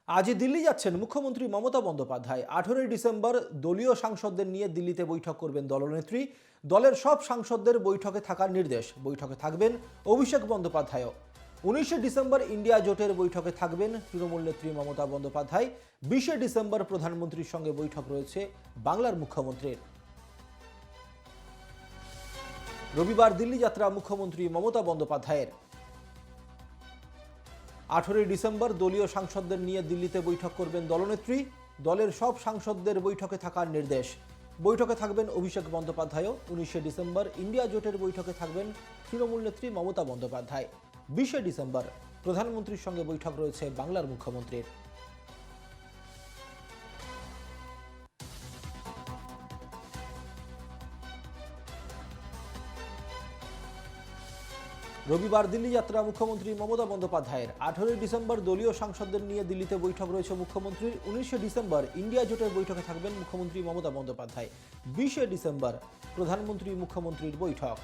আজ দিল্লি যাচ্ছেন মুখ্যমন্ত্রী মমতা বন্দ্যোপাধ্যায়। 18ই ডিসেম্বর দলীয় সাংসদদের নিয়ে দিল্লিতে বৈঠক করবেন দলনেত্রী। দলের সব সাংসদদের বৈঠকে থাকার নির্দেশ। বৈঠকে থাকবেন অভিষেক বন্দ্যোপাধ্যায়ও। 19শে ডিসেম্বর ইন্ডিয়া জোটের বৈঠকে থাকবেন তৃণমূল নেত্রী মমতা বন্দ্যোপাধ্যায়। 20শে ডিসেম্বর প্রধানমন্ত্রীর সঙ্গে বৈঠক রয়েছে বাংলার মুখ্যমন্ত্রীর। রবিবার দিল্লি যাত্রা মুখ্যমন্ত্রী মমতা বন্দ্যোপাধ্যায়ের। 18ই ডিসেম্বর দলীয় সাংসদদের নিয়ে দিল্লিতে বৈঠক করবেন দলনেত্রী। দলের সব সাংসদদের বৈঠকে থাকার নির্দেশ। বৈঠকে থাকবেন অভিষেক বন্দ্যোপাধ্যায়ও। 19শে ডিসেম্বর ইন্ডিয়া জোটের বৈঠকে থাকবেন তৃণমূল নেত্রী মমতা বন্দ্যোপাধ্যায়। 20শে ডিসেম্বর প্রধানমন্ত্রীর সঙ্গে বৈঠক রয়েছে বাংলার মুখ্যমন্ত্রীর। রবিবার দিল্লি যাত্রা মুখ্যমন্ত্রী মমতা বন্দ্যোপাধ্যায়ের। 18ই ডিসেম্বর দলীয় সাংসদদের নিয়ে দিল্লিতে বৈঠক রয়েছে মুখ্যমন্ত্রীর। 19শে ডিসেম্বর ইন্ডিয়া জোটের বৈঠকে থাকবেন মুখ্যমন্ত্রী মমতা বন্দ্যোপাধ্যায়। 20শে ডিসেম্বর প্রধানমন্ত্রী মুখ্যমন্ত্রীর বৈঠক।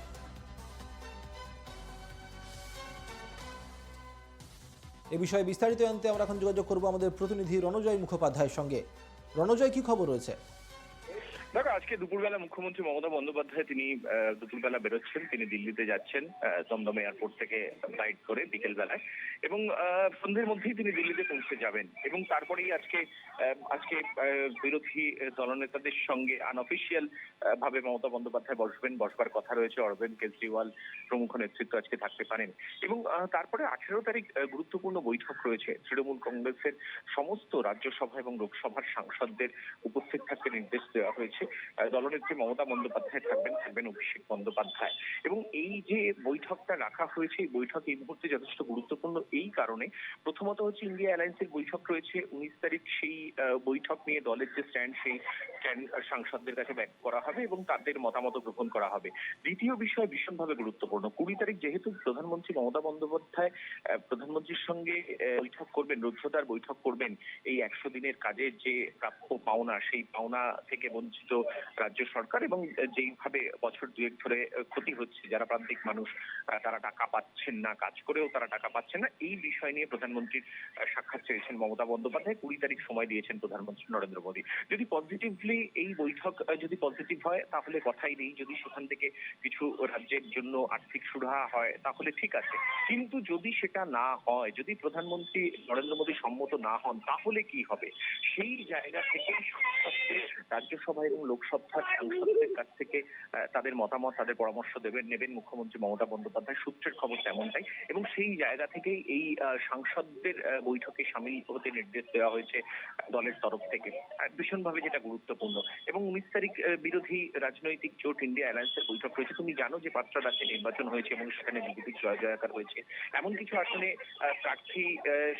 এ বিষয়ে বিস্তারিত জানতে আমরা এখন যোগাযোগ করব আমাদের প্রতিনিধি রণজয় মুখোপাধ্যায়ের সঙ্গে। রণজয়, কি খবর রয়েছে? দেখো, আজকে দুপুরবেলা মুখ্যমন্ত্রী মমতা বন্দ্যোপাধ্যায় তিনি দুপুরবেলা বেরোচ্ছেন, তিনি দিল্লিতে যাচ্ছেন দমদম এয়ারপোর্ট থেকে ফ্লাইট করে বিকেল বেলায়, এবং সন্ধ্যের মধ্যেই তিনি দিল্লিতে পৌঁছে যাবেন। এবং তারপরেই আজকে আজকে বিরোধী দলনেতাদের সঙ্গে আনঅফিসিয়াল ভাবে মমতা বন্দ্যোপাধ্যায় বসবার কথা রয়েছে। অরবিন্দ কেজরিওয়াল প্রমুখ নেতৃত্ব আজকে থাকতে পারেন। এবং তারপরে 18 তারিখ গুরুত্বপূর্ণ বৈঠক রয়েছে। তৃণমূল কংগ্রেসের সমস্ত রাজ্যসভা এবং লোকসভার সাংসদদের উপস্থিত থাকতে নির্দেশ দেওয়া হয়েছে। দলনেত্রী মমতা বন্দ্যোপাধ্যায় থাকবেন অভিষেক বন্দ্যোপাধ্যায়। এবং এই যে বৈঠকটা রাখা হয়েছে, এই বৈঠক এই মুহূর্তে যথেষ্ট গুরুত্বপূর্ণ এই কারণে, প্রথমত হচ্ছে ইন্ডিয়া অ্যালায়েন্সের বৈঠক রয়েছে 19 তারিখ। সেই বৈঠক নিয়ে দলের যে স্ট্যান্ড, সেই স্ট্যান্ড সাংসদদের কাছে ব্যক্ত করা হবে এবং তাদের মতামত গ্রহণ করা হবে। দ্বিতীয় বিষয় ভীষণভাবে গুরুত্বপূর্ণ, 20 তারিখ যেহেতু প্রধানমন্ত্রী মমতা বন্দ্যোপাধ্যায় প্রধানমন্ত্রীর সঙ্গে বৈঠক করবেন, রুদ্ধদ্বার বৈঠক করবেন। এই 100 দিনের কাজের যে প্রাপ্য পাওনা, সেই পাওনা থেকে বঞ্চিত রাজ্য সরকার, এবং যেইভাবে বছর দুয়েক ধরে ক্ষতি হচ্ছে, যারা প্রান্তিক মানুষ তারা টাকা পাচ্ছেন না, কাজ করেও তারা টাকা পাচ্ছেন না, এই বিষয় নিয়ে প্রধানমন্ত্রীর সাক্ষাৎ চেয়েছেন মমতা বন্দ্যোপাধ্যায়। 20 তারিখ সময় দিয়েছেন প্রধানমন্ত্রী নরেন্দ্র মোদী। যদি পজিটিভলি এই বৈঠক যদি পজিটিভ হয় তাহলে কথাই নেই। যদি সেখান থেকে কিছু রাজ্যের জন্য আর্থিক সুরাহা হয় তাহলে ঠিক আছে, কিন্তু যদি সেটা না হয়, যদি প্রধানমন্ত্রী নরেন্দ্র মোদী সম্মত না হন, তাহলে কি হবে? সেই জায়গা থেকে রাজ্যসভা এবং লোকসভার সাংসদদের কাছ থেকে তাদের মতামত, তাদের পরামর্শ নেবেন মুখ্যমন্ত্রী মমতা বন্দ্যোপাধ্যায়। সূত্রের খবর তেমনটাই। এবং সেই জায়গা থেকেই এই সাংসদদের বৈঠকে সামিল হতে নির্দেশ দেওয়া হয়েছে দলের তরফ থেকে, ভীষণভাবে যেটা গুরুত্বপূর্ণ। এবং 19 তারিখ বিরোধী রাজনৈতিক জোট ইন্ডিয়া অ্যালায়েন্সের বৈঠক রয়েছে। তুমি জানো যে 5টা রাজ্যে নির্বাচন হয়েছে এবং সেখানে বিজেপির জয় জয়কার হয়েছে। এমন কিছু আসনে প্রার্থী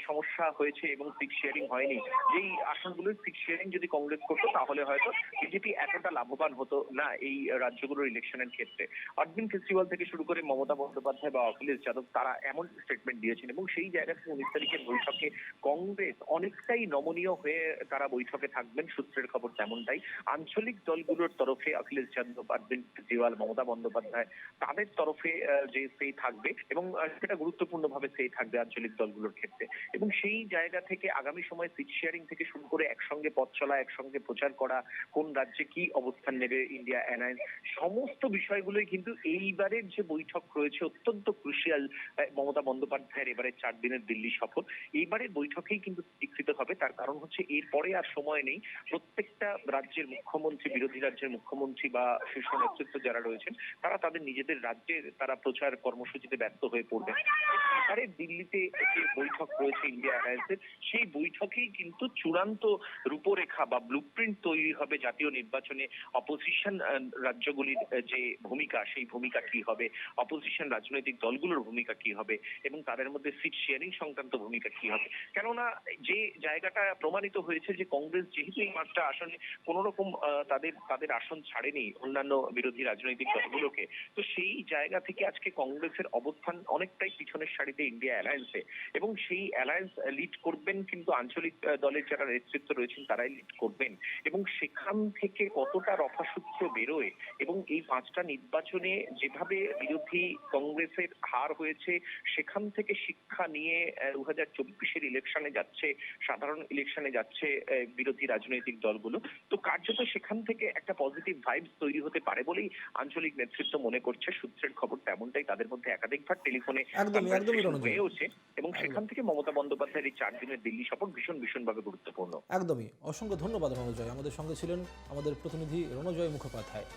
সমস্যা হয়েছে এবং সিট শেয়ারিং হয়নি। যেই আসনগুলোর সিট শেয়ারিং যদি কংগ্রেস করতো তাহলে হয়তো বিজেপি এতটা লাভবান হতো না এই রাজ্যগুলোর ইলেকশনের ক্ষেত্রে। অরবিন্দ কেজরিওয়াল থেকে শুরু করে মমতা বন্দ্যোপাধ্যায় বা অখিলেশ যাদব, তারা এমন স্টেটমেন্ট দিয়েছেন। এবং সেই জায়গা থেকে 19 তারিখের বৈঠকে কংগ্রেস অনেকটাই নমনীয় হয়ে তারা বৈঠকে থাকবেন। সূত্রের খবর তেমনটাই। আঞ্চলিক দলগুলোর তরফে অখিলেশ যাদব, অরবিন্দ কেজরিওয়াল, মমতা বন্দ্যোপাধ্যায়, তাদের তরফে যে সেই থাকবে, এবং সেটা গুরুত্বপূর্ণভাবে সেই থাকবে আঞ্চলিক দলগুলোর ক্ষেত্রে। এবং সেই জায়গা থেকে আগামী সময় সিট শেয়ারিং থেকে শুরু করে একসঙ্গে পথ চলা, একসঙ্গে প্রচার করা, কোন রাজ্যে কি অবস্থান নেবে ইন্ডিয়া অ্যালায়েন্স, সমস্ত বিষয়গুলোই কিন্তু এইবারের যে বৈঠক রয়েছে অত্যন্ত ক্রুশিয়াল। মমতা বন্দ্যোপাধ্যায়ের এবারে 4 দিনের দিল্লি সফর, এইবারের বৈঠকেই কিন্তু স্বীকৃত হবে। তার কারণ হচ্ছে এরপরে আর সময় নেই। প্রত্যেকটা রাজ্যের মুখ্যমন্ত্রী, বিরোধী রাজ্যের মুখ্যমন্ত্রী বা শীর্ষ নেতৃত্ব যারা রয়েছেন, তারা তাদের নিজেদের রাজ্যে তারা প্রচার কর্মসূচিতে ব্যস্ত হয়ে পড়বেন। এবারে দিল্লিতে যে বৈঠক রয়েছে ইন্ডিয়া অ্যালায়েন্সের, সেই বৈঠকেই কিন্তু চূড়ান্ত রূপরেখা বা ব্লুপ্রিন্ট তৈরি হবে জাতীয় নির্বাচনে। অপোজিশন রাজ্যগুলির যে ভূমিকা, সেই ভূমিকা কি হবে, অপোজিশন রাজনৈতিক দলগুলোর ভূমিকা কি হবে, এবং তাদের মধ্যে সিট শেয়ারিং সংক্রান্ত ভূমিকা কি হবে। কেননা যে জায়গাটা প্রমাণিত হয়েছে যে কংগ্রেস যেহেতু এই 5টা আসনে কোন রকম তাদের আসন ছাড়েনি অন্যান্য বিরোধী রাজনৈতিক দলগুলোকে, তো সেই জায়গা থেকে আজকে কংগ্রেসের অবস্থান অনেকটাই পিছনের সারিতে ইন্ডিয়া অ্যালায়েন্সে। এবং সেই অ্যালায়েন্স লিড করবেন কিন্তু আঞ্চলিক দলের যারা নেতৃত্ব রয়েছেন তারাই লিড করবেন। এবং সেখান থেকে কতটা রফাসূত্র বেরোয়, এবং এই 5টা নির্বাচনে যেভাবে বিরোধী কংগ্রেসের হার হয়েছে, সেখান থেকে শিক্ষা নিয়ে 2024-এর ইলেকশনে যাচ্ছে সাধারণ ইলেকশনে যাচ্ছে বিরোধী রাজনৈতিক দলগুলো, তো কার্যত সেখান থেকে একটা পজিটিভ ভাইবস তৈরি হতে পারে বলেই আঞ্চলিক নেতৃত্ব মনে করছে। সূত্রের খবর তেমনটাই, তাদের মধ্যে একাধিকবার টেলিফোনে একদমই কনভারসেশন রণজয়। হয়ে ওঠে এবং সেখান থেকে মমতা বন্দ্যোপাধ্যায়ের এই 4 দিনের দিল্লি সফর ভীষণভাবে গুরুত্বপূর্ণ। একদমই। অসংখ্য ধন্যবাদ রণজয়। আমাদের সঙ্গে ছিলেন আমাদের প্রতিনিধি রণজয় মুখোপাধ্যায়।